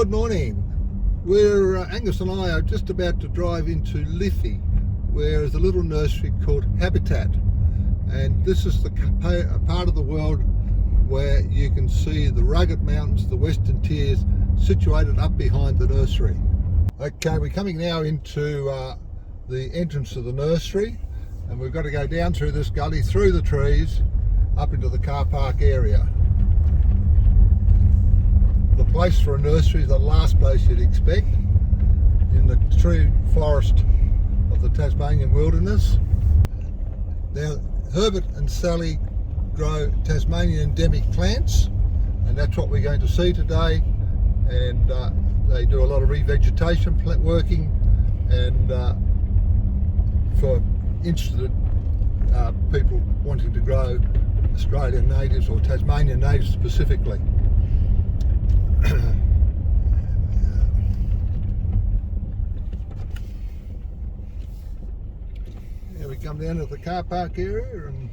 Good morning. Angus and I are just about to drive into Liffey, where is a little nursery called Habitat, and this is the part of the world where you can see the rugged mountains, the Western Tiers, situated up behind the nursery. Okay, we're coming now into the entrance of the nursery, and we've got to go down through this gully, through the trees, up into the car park area. The place for a nursery is the last place you'd expect, in the true forest of the Tasmanian wilderness. Now, Herbert and Sally grow Tasmanian endemic plants, and that's what we're going to see today. And they do a lot of revegetation working, and for interested people wanting to grow Australian natives or Tasmanian natives specifically. Here we come down to the car park area, and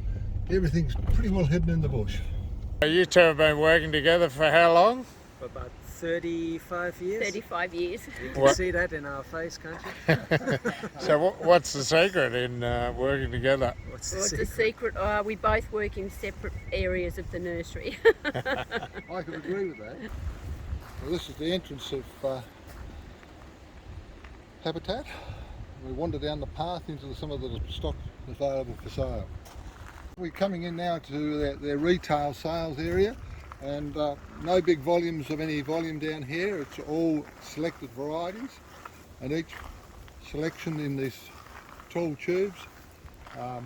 everything's pretty well hidden in the bush. You two have been working together for how long? For about 35 years. 35 years. You can see that in our face, can't you? So what's the secret in working together? What's the Well, secret? it's a secret. We both work in separate areas of the nursery. I can agree with that. Well, this is the entrance of Habitat. We wander down the path into some of the stock available for sale. We're coming in now to their retail sales area, and no big volumes of any volume down here. It's all selected varieties, and each selection in these tall tubes, are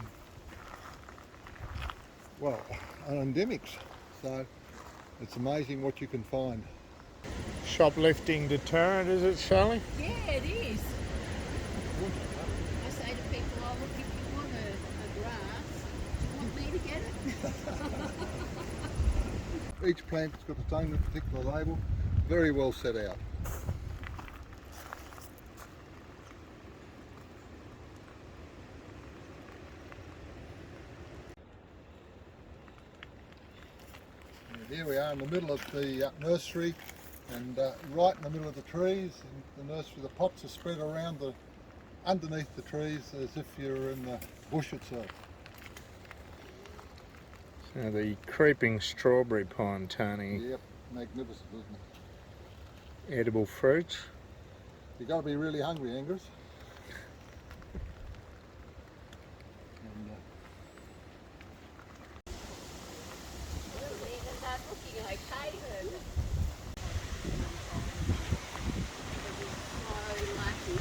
endemics. So it's amazing what you can find. Shoplifting deterrent, is it, Sally? Yeah, it is. I say to people, oh look, if you want a grass, do you want me to get it? Each plant's got its own particular label, very well set out. And here we are in the middle of the nursery, and right in the middle of the trees. In the nursery, the pots are spread around underneath the trees, as if you're in the bush itself. So the creeping strawberry pine, Tony. Yep, magnificent, isn't it? Edible fruits. You've got to be really hungry, Angus. And, That's looking okay, Herbert. So lucky.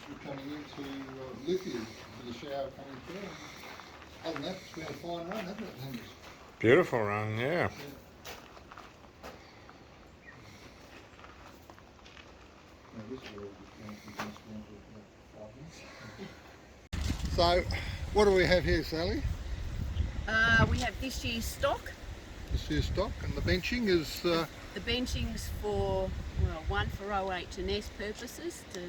we're coming into Liffey for the shower coming through. Other than that, it's been a fine run, hasn't it, Angus? Beautiful run, yeah. So, what do we have here, Sally? We have this year's stock. This year's stock, and the benching is... The benching's for, well, one for OH&S purposes, to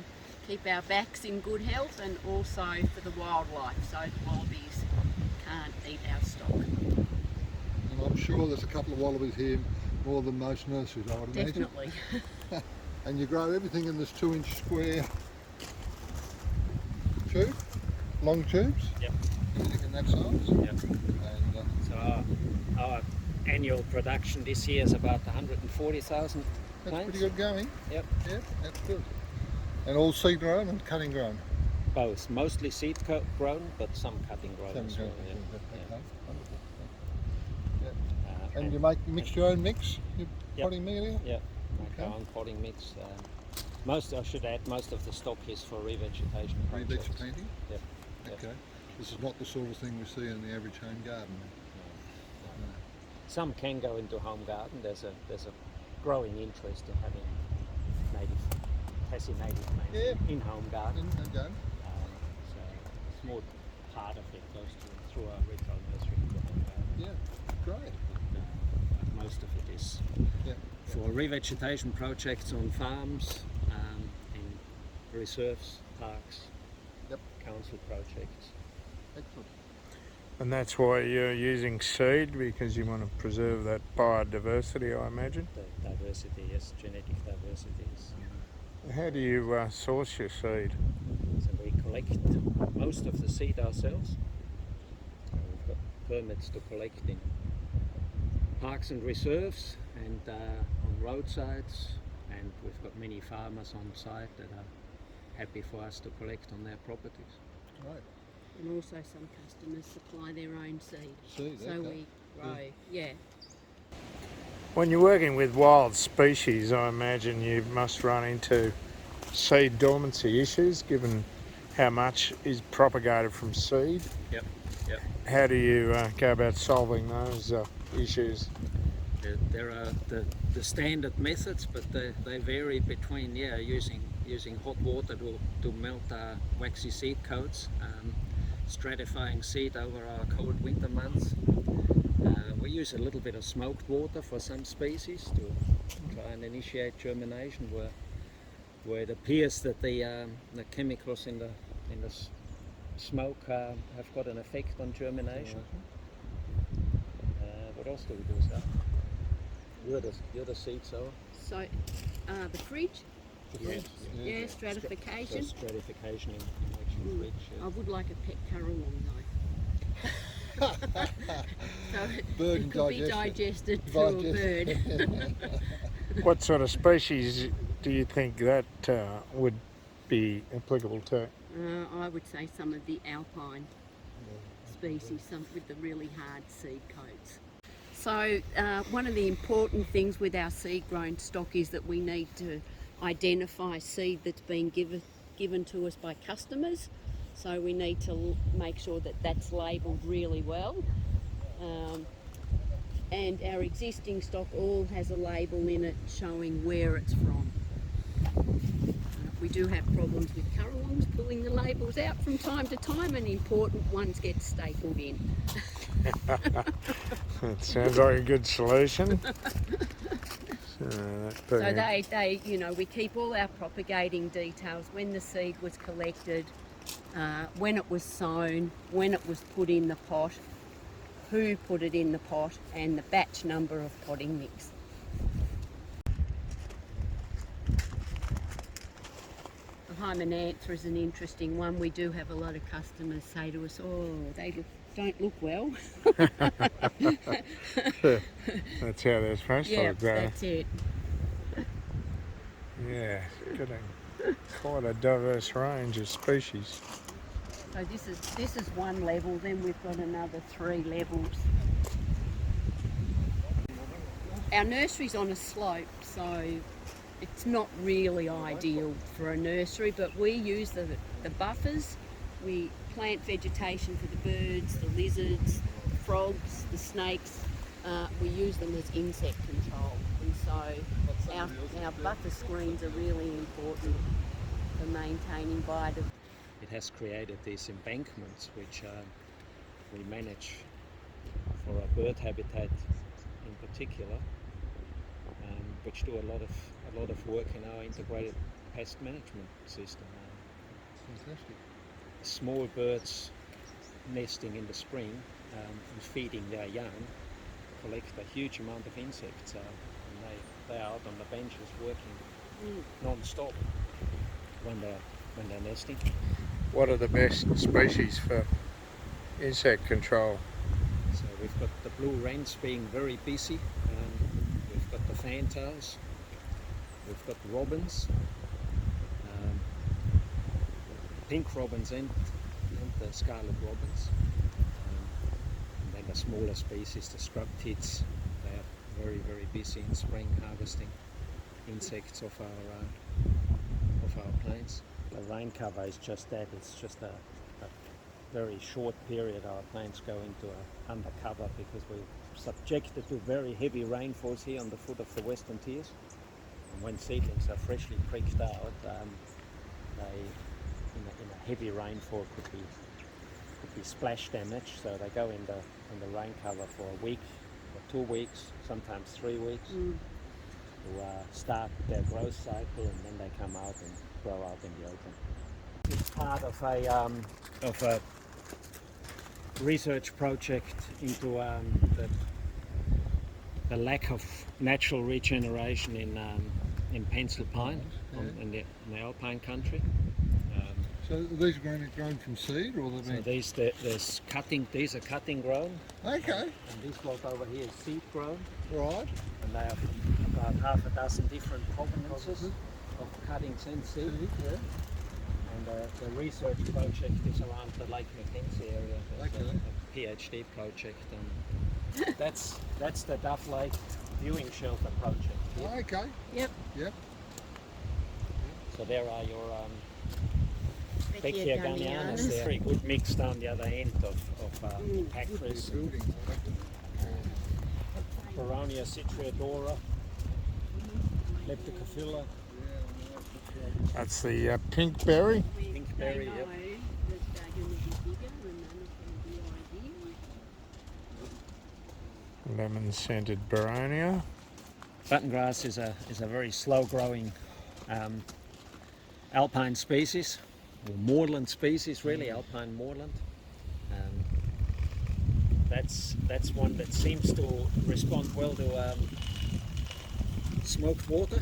keep our backs in good health, and also for the wildlife, so the wallabies can't eat our stock. and I'm sure there's a couple of wallabies here, more than most nurseries, I would imagine. Definitely. And you grow everything in this 2-inch square tube, long tubes? Yep. Everything in that size? Yep. And, So our annual production this year is about 140,000 that's plants. pretty good going. Yep. Yeah, that's good. And all seed grown and cutting grown? Both, mostly seed grown, but some cutting grown Cutting as well. grown. Yeah. Okay, wonderful. Yeah. And And you mix your own mix? Your Yep. potting media? yeah, make Okay. our own potting mix. I should add, most of the stock is for revegetation projects. Revegetating? Yep. Yep. Okay. This is not the sort of thing we see in the average home garden. Some can go into home garden. There's a growing interest in having Tassie native plants in home garden. Okay. So a small part of it goes through our retail nursery into home garden. Yeah, great. But most of it is Yeah. for revegetation projects on farms, in reserves, parks, Yep. council projects. Excellent. And that's why you're using seed, because you want to preserve that biodiversity, I imagine. The diversity, yes, genetic diversity is. How do you source your seed? So we collect most of the seed ourselves. We've got permits to collect in parks and reserves and on roadsides, and we've got many farmers on site that are happy for us to collect on their properties. Right. And also some customers supply their own seed. Seed, So okay. we grow, yeah. When you're working with wild species, I imagine you must run into seed dormancy issues, given how much is propagated from seed. Yep. How do you go about solving those issues? There are the standard methods, but they vary between using hot water to melt waxy seed coats, stratifying seed over our cold winter months. We use a little bit of smoked water for some species to try and initiate germination, where it appears that the chemicals in the smoke have got an effect on germination. What else do we do, sir? You're the seed sower. So the fridge, Yes. yeah, stratification. So stratification in actual fridge. I would like a pet currawong though. So Bird it could be digested through a bird. What sort of species do you think that would be applicable to? I would say some of the alpine species, some with the really hard seed coats. So one of the important things with our seed grown stock is that we need to identify seed that's been given to us by customers. So we need to make sure that that's labelled really well. And our existing stock all has a label in it showing where it's from. We do have problems with currawongs pulling the labels out from time to time, and important ones get stapled in. It sounds like a good solution. So they, you know, we keep all our propagating details, when the seed was collected, when it was sown, when it was put in the pot, who put it in the pot, and the batch number of potting mix. The hymenantha is an interesting one. We do have a lot of customers say to us, oh, they don't look well. That's how they're supposed to Yeah, look, that's it. Yeah, getting quite a diverse range of species. So this is one level, then we've got another 3 levels. Our nursery's on a slope, so it's not really ideal for a nursery, but we use the buffers. We plant vegetation for the birds, the lizards, the frogs, the snakes. We use them as insect control, and so our buffer screens are really important for maintaining biodiversity. It has created these embankments which we manage for a bird habitat in particular, which do a lot of work in our integrated pest management system. Fantastic. Small birds nesting in the spring and feeding their young collect a huge amount of insects, and they're out on the benches working non-stop when they're nesting. What are the best species for insect control? So we've got the blue wrens being very busy, we've got the fantails, we've got robins, pink robins and the scarlet robins, and then the smaller species, the scrub tits, they are very, very busy in spring harvesting insects off our plains. The rain cover is just that, it's just a very short period our plants go into undercover, because we're subjected to very heavy rainfalls here on the foot of the Western Tiers. And when seedlings are freshly pricked out, they in a heavy rainfall could be splash damage, so they go in the rain cover for a week or 2 weeks, sometimes 3 weeks, to start their growth cycle, and then they come out and grow out in the open. It's part of a research project into the lack of natural regeneration in pencil pine in the alpine country. So these are grown from seed, or So these are cutting grown. Okay. And this lot over here is seed grown. Right. And they have about half a dozen different provenances of cuttings and seed. Yeah. And the research project is around the Lake Mackenzie area. It's Okay. a PhD project, and that's the Duff Lake viewing shelter project. Here. Okay. Yep. Yep. So there are your Beckia Beckia Very good mix down the other end of Acris, Building. Baronia citriodora, Leptocophila, That's the pink berry. pinkberry. Yep. Lemon scented Baronia. Buttongrass is a very slow growing alpine species, or moorland species really, alpine moorland. That's one that seems to respond well to smoked water.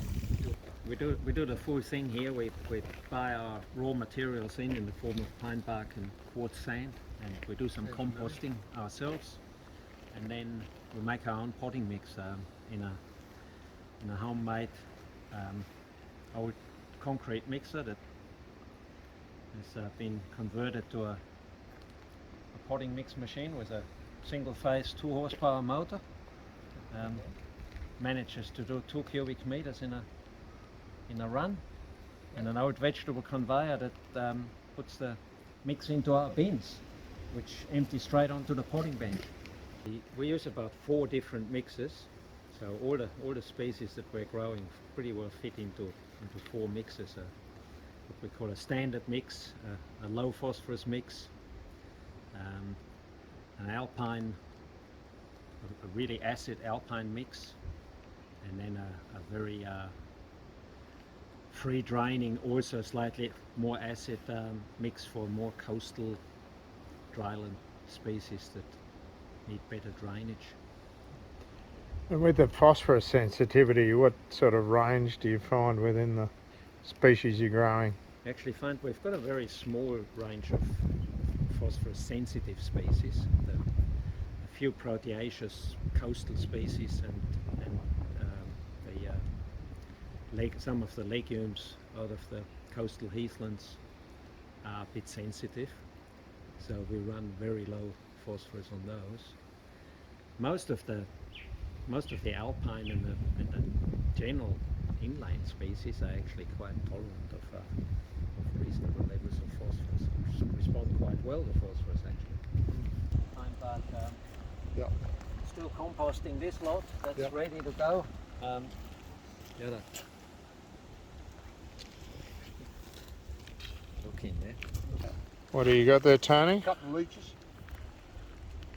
We do the full thing here. We buy our raw materials in the form of pine bark and quartz sand, and we do some composting ourselves, and then we make our own potting mix in a homemade old concrete mixer that has been converted to a potting mix machine with a single phase 2 horsepower motor. Manages to do 2 cubic meters in a run, and an old vegetable conveyor that puts the mix into our bins, which empty straight onto the potting bench. We use about 4 different mixes, so all the species that we're growing pretty well fit into 4 mixes. What we call a standard mix, a low phosphorus mix, an alpine, a really acid alpine mix, and then a very free draining, also slightly more acid mix for more coastal dryland species that need better drainage. And with the phosphorus sensitivity, what sort of range do you find within the species you're growing? We actually find we've got a very small range of phosphorus sensitive species. A few proteaceous coastal species and some of the legumes out of the coastal heathlands are a bit sensitive, so we run very low phosphorus on those. Most of the alpine and the general inland species are actually quite tolerant of reasonable levels of phosphorus. Respond quite well to phosphorus actually. Pine bark. Yeah. Still composting this lot. That's ready to go. Look in there. What do you got there, Tony? A couple of leeches.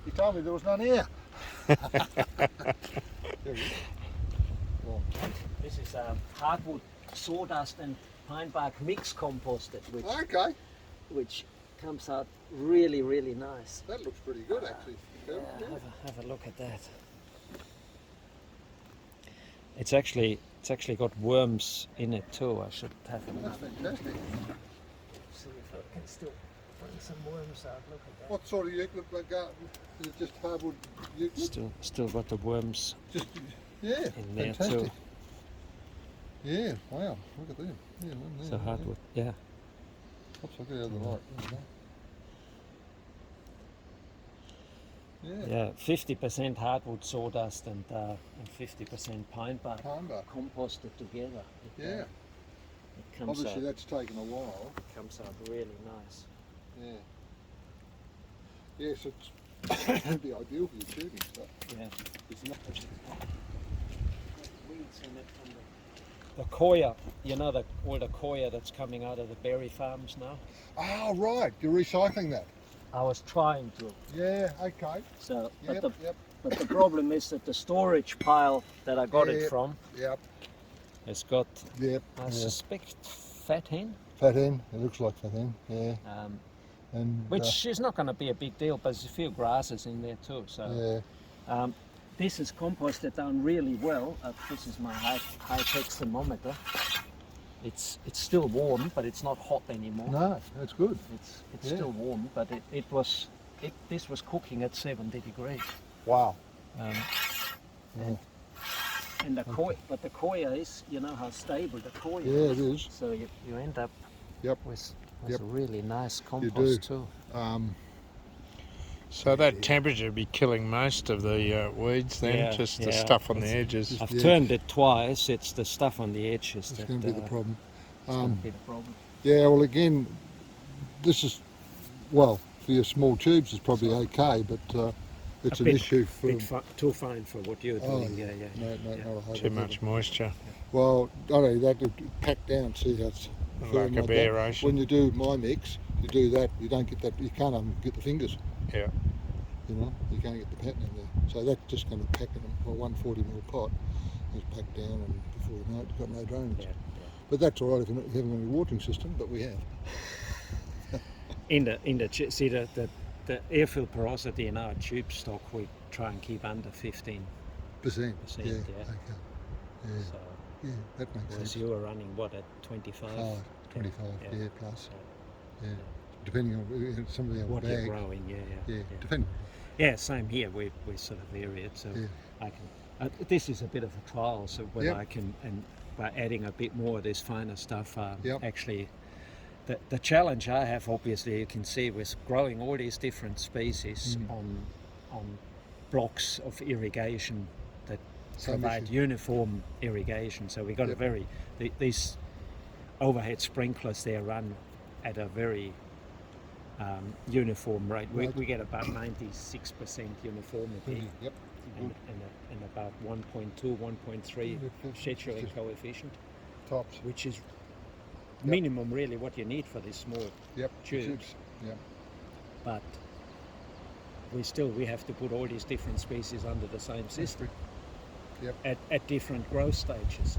You told me there was none here. This is hardwood sawdust and pine bark mix composted, which comes out really, really nice. That looks pretty good actually. Have a look at that. It's actually got worms in it too. I should have That's fantastic. see if I can still find some worms out. Look at that. What sort of eucalypt garden? Is it just hardwood eucalypt? Still got the worms Just in there fantastic. too. Yeah, wow, look at them. Yeah, one there, So hardwood, yeah. Oops, I'll get out of the light. There we go. Yeah, 50% hardwood sawdust and 50% pine bark Pine bark. composted together. Yeah. It comes Obviously out, that's taken a while. comes out really nice. Yeah. Yes, it'd be ideal for your shooting stuff. Yeah. There's not weeds in it from the coir, all the coir that's coming out of the berry farms now. Oh, right, you're recycling that. I was trying to. Yeah, okay. So, Yep, but the problem is that the storage pile that I got it Yep. from Yep, has got, yep. I suspect, fat hen. Fat hen. It looks like fat hen. Yeah. And Which is not going to be a big deal, but there's a few grasses in there too. So yeah. this is composted down really well. This is my high-tech thermometer. It's still warm, but it's not hot anymore. No, that's good. It's still warm, but this was cooking at 70 degrees. Wow. And the coir is, you know how stable the coir is. Yeah, it is. So you end up with a really nice compost too. So that temperature would be killing most of the weeds then, just the stuff on the edges. I've turned it twice. It's the stuff on the edges that's going to be the problem. Yeah, well, again, this is, well, for your small tubes it's probably okay, but it's an issue for... too fine for what you're doing. No, Too much moisture. Well, not only that, it pack down, see how it's like a aeration. When you do my mix, you do that, you don't get that, you can't get the fingers. Yeah. You know, you can't get the pattern in there. So that's just going to pack in a 140ml pot. It's packed down, and before you know it, you've got no drainage. Yeah. But that's all right if you haven't got any watering system, but we have. The airfill porosity in our tube stock, we try and keep under 15%. Yeah. So, Okay. Yeah, that makes whereas sense. you were running what at 25? 25, Yeah. plus. Yeah. Depending on some of the other What bags. you're growing, Yeah, depending. Yeah, same here. We sort of vary it, so I can. This is a bit of a trial, so whether I can, and by adding a bit more of this finer stuff, actually. The challenge I have, obviously, you can see, with growing all these different species on blocks of irrigation that provide uniform irrigation. So we got these overhead sprinklers. They run at a very uniform rate. We get about 96% uniformity, and about 1.2, 1.3 scheduling coefficient, tops, which is minimum really what you need for these small tubes. But we have to put all these different species under the same system at different growth stages.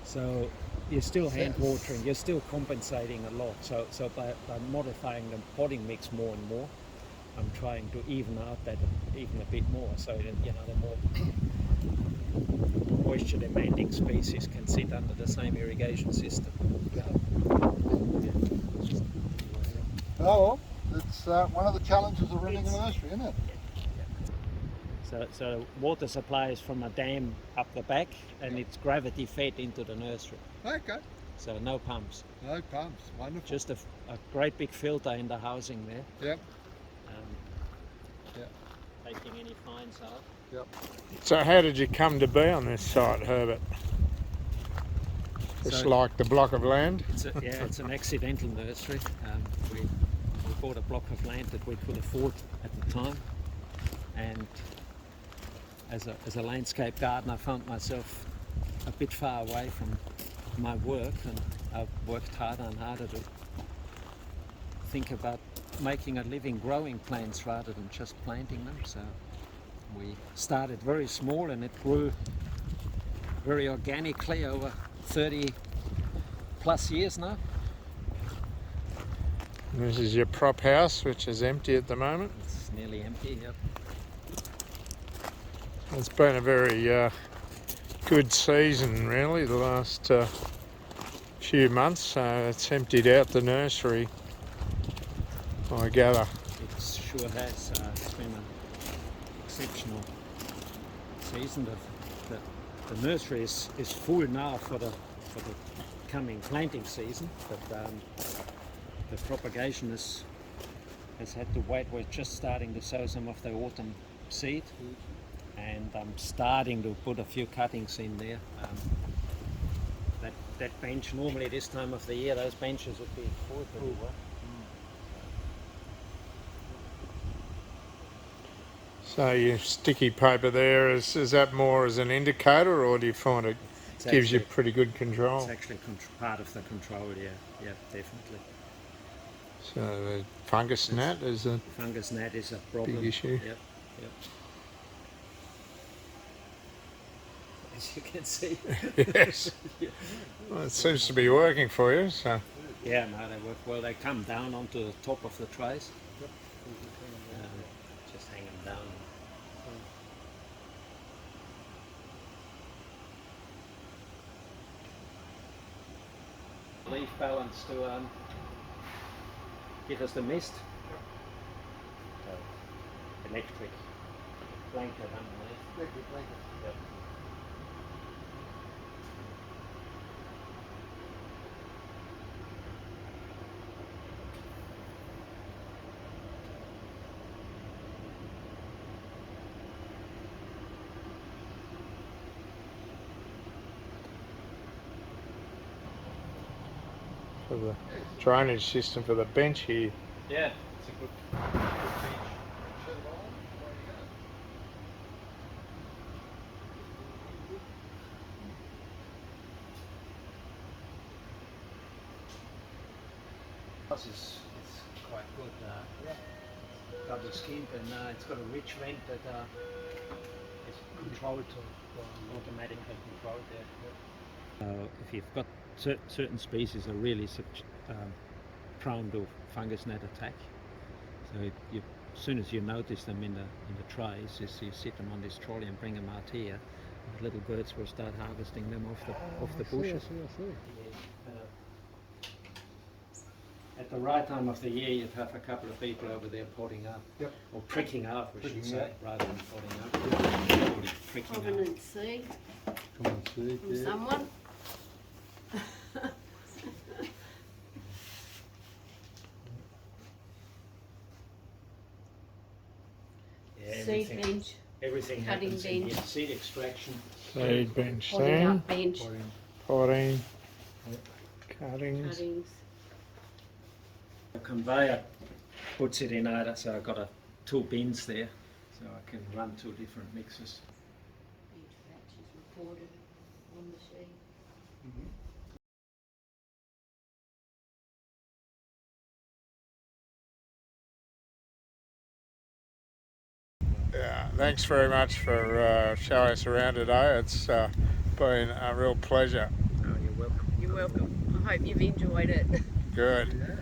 So you're still hand watering, you're still compensating a lot. So by modifying the potting mix more and more, I'm trying to even out that even a bit more, so that the more moisture demanding species can sit under the same irrigation system. Oh well, it's one of the challenges of running a nursery, isn't it? So water supply is from a dam up the back, and it's gravity fed into the nursery. Okay. So no pumps. No pumps, wonderful. Just a great big filter in the housing there. Yep. Taking any fines out. Yep. So how did you come to be on this site, Herbert? Just like the block of land? It's an accidental nursery. We bought a block of land that we could afford at the time, and as a landscape gardener, I found myself a bit far away from my work, and I've worked harder and harder to think about making a living growing plants rather than just planting them. So we started very small, and it grew very organically over 30 plus years now. This is your prop house, which is empty at the moment. It's nearly empty, yep. It's been a very good season, really, the last few months. It's emptied out the nursery, I gather. It sure has. It's been an exceptional season. The nursery is full now for the coming planting season, but the propagation has had to wait. We're just starting to sow some of the autumn seed, and I'm starting to put a few cuttings in there. That bench, normally this time of the year, those benches would be full pretty well. So your sticky paper there, is that more as an indicator, or do you find it gives you pretty good control? It's actually part of the control, yeah, definitely. So the fungus gnat is a problem. Big issue. Yep. as you can see. Yes. Well, it seems to be working for you, so. Yeah, no, they work well. They come down onto the top of the trays. Just hang them down. Leaf balance to give us the mist. So, electric blanket underneath. Electric blanket. Yep. For the drainage system for the bench here. Yeah, it's a good bench. House is quite good. Double skimp, and it's got a rich vent that is controlled, automatically controlled there. If you've got certain species are really prone to fungus gnat attack, so as soon as you notice them in the trays, you sit them on this trolley and bring them out here. The little birds will start harvesting them off the bushes. I see. At the right time of the year, you'd have a couple of people over there potting up, Yep. or pricking up, we should Pricking say, up. rather than potting up. Pricking up. Provenance seed Come on, see. from Yeah. someone. Yeah, Seed bench, everything cutting happens in bench. here. Seed extraction. Seed bench potting there. up bench, Potting. Cuttings. cuttings. The conveyor puts it in either, so I've got two bins there, so I can run two different mixes. Each batch is recorded on the sheet. Yeah, thanks very much for showing us around today. It's been a real pleasure. Oh, you're welcome. You're welcome. I hope you've enjoyed it. Good.